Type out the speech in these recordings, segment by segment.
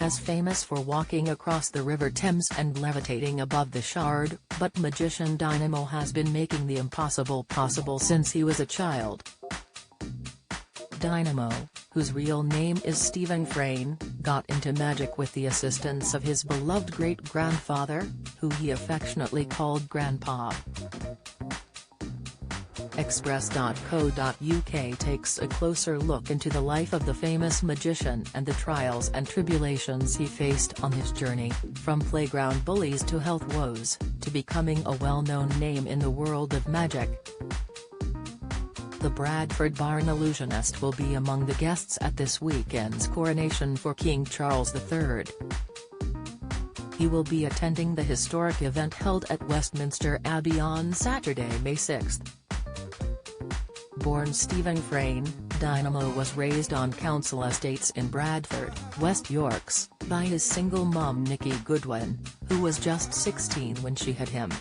has famous for walking across the River Thames and levitating above the Shard, but magician Dynamo has been making the impossible possible since he was a child. Dynamo, whose real name is Stephen Frayne, got into magic with the assistance of his beloved great-grandfather, who he affectionately called Grandpa. Express.co.uk takes a closer look into the life of the famous magician and the trials and tribulations he faced on his journey, from playground bullies to health woes, to becoming a well-known name in the world of magic. The Bradford Barn illusionist will be among the guests at this weekend's coronation for King Charles III. He will be attending the historic event held at Westminster Abbey on Saturday, May 6. Born Stephen Frayne, Dynamo was raised on council estates in Bradford, West Yorks, by his single mum Nicky Goodwin, who was just 16 when she had him.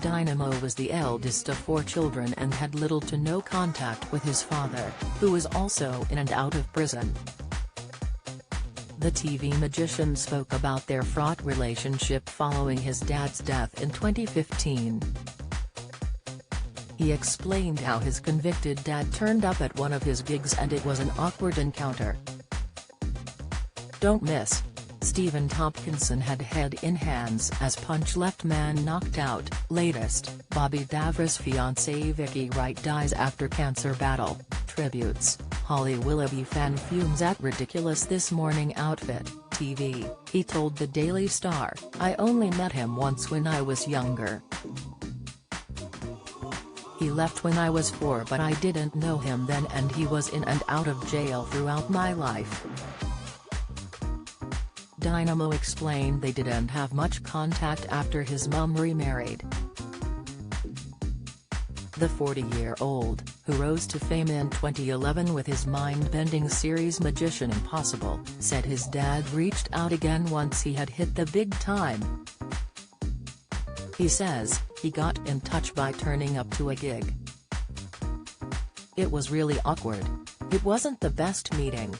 Dynamo was the eldest of 4 children and had little to no contact with his father, who was also in and out of prison. The TV magician spoke about their fraught relationship following his dad's death in 2015. He explained how his convicted dad turned up at one of his gigs and it was an awkward encounter. "Don't miss." Stephen Tompkinson had head in hands as Punch left man knocked out. Latest, Bobby Davros' fiancée Vicky Wright dies after cancer battle. Tributes, Holly Willoughby fan fumes at ridiculous This Morning outfit. TV, he told the Daily Star, "I only met him once when I was younger. He left when I was 4 but I didn't know him then and he was in and out of jail throughout my life." Dynamo explained they didn't have much contact after his mum remarried. The 40-year-old, who rose to fame in 2011 with his mind-bending series Magician Impossible, said his dad reached out again once he had hit the big time. He says, "He got in touch by turning up to a gig. It was really awkward. It wasn't the best meeting.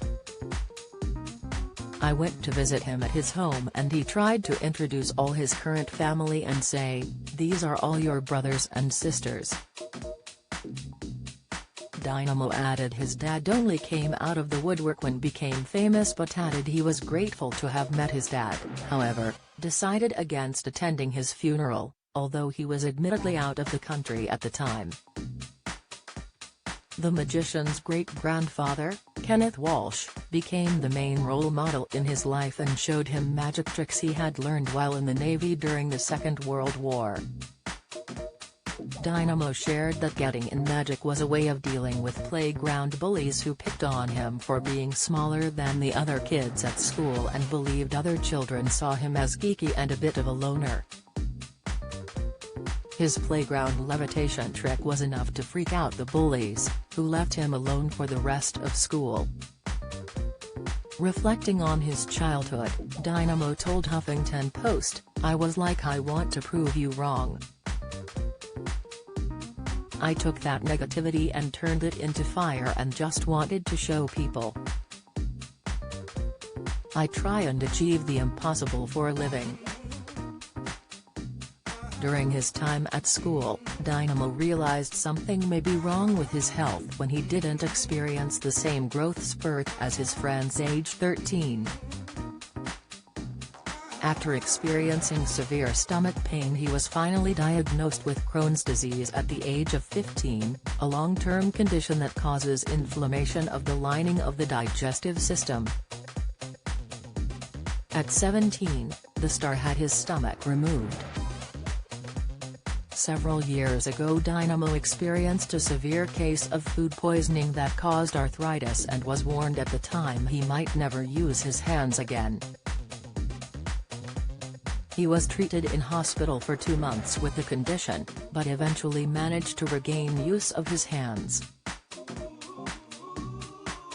I went to visit him at his home and he tried to introduce all his current family and say, 'These are all your brothers and sisters.'" Dynamo added his dad only came out of the woodwork when became famous but added he was grateful to have met his dad, however, decided against attending his funeral, although he was admittedly out of the country at the time. The magician's great-grandfather, Kenneth Walsh, became the main role model in his life and showed him magic tricks he had learned while in the Navy during the Second World War. Dynamo shared that getting in magic was a way of dealing with playground bullies who picked on him for being smaller than the other kids at school and believed other children saw him as geeky and a bit of a loner. His playground levitation trick was enough to freak out the bullies, who left him alone for the rest of school. Reflecting on his childhood, Dynamo told Huffington Post, "I was like, I want to prove you wrong. I took that negativity and turned it into fire and just wanted to show people. I try and achieve the impossible for a living." During his time at school, Dynamo realized something may be wrong with his health when he didn't experience the same growth spurt as his friends age 13. After experiencing severe stomach pain, he was finally diagnosed with Crohn's disease at the age of 15, a long-term condition that causes inflammation of the lining of the digestive system. At 17, the star had his stomach removed. Several years ago, Dynamo experienced a severe case of food poisoning that caused arthritis and was warned at the time he might never use his hands again. He was treated in hospital for 2 months with the condition, but eventually managed to regain use of his hands.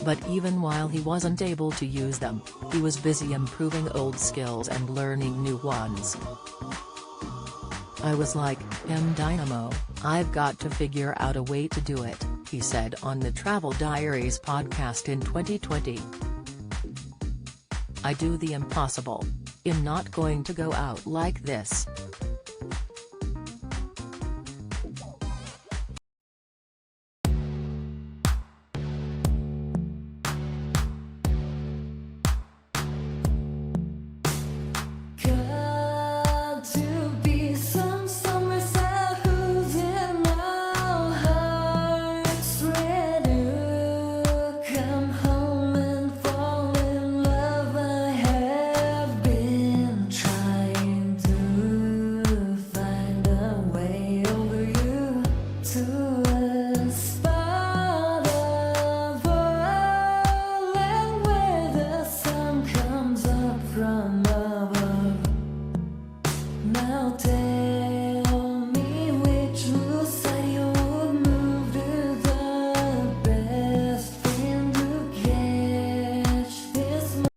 But even while he wasn't able to use them, he was busy improving old skills and learning new ones. "I was like, Dynamo, I've got to figure out a way to do it," he said on the Travel Diaries podcast in 2020. I do the impossible. I'm not going to go out like this.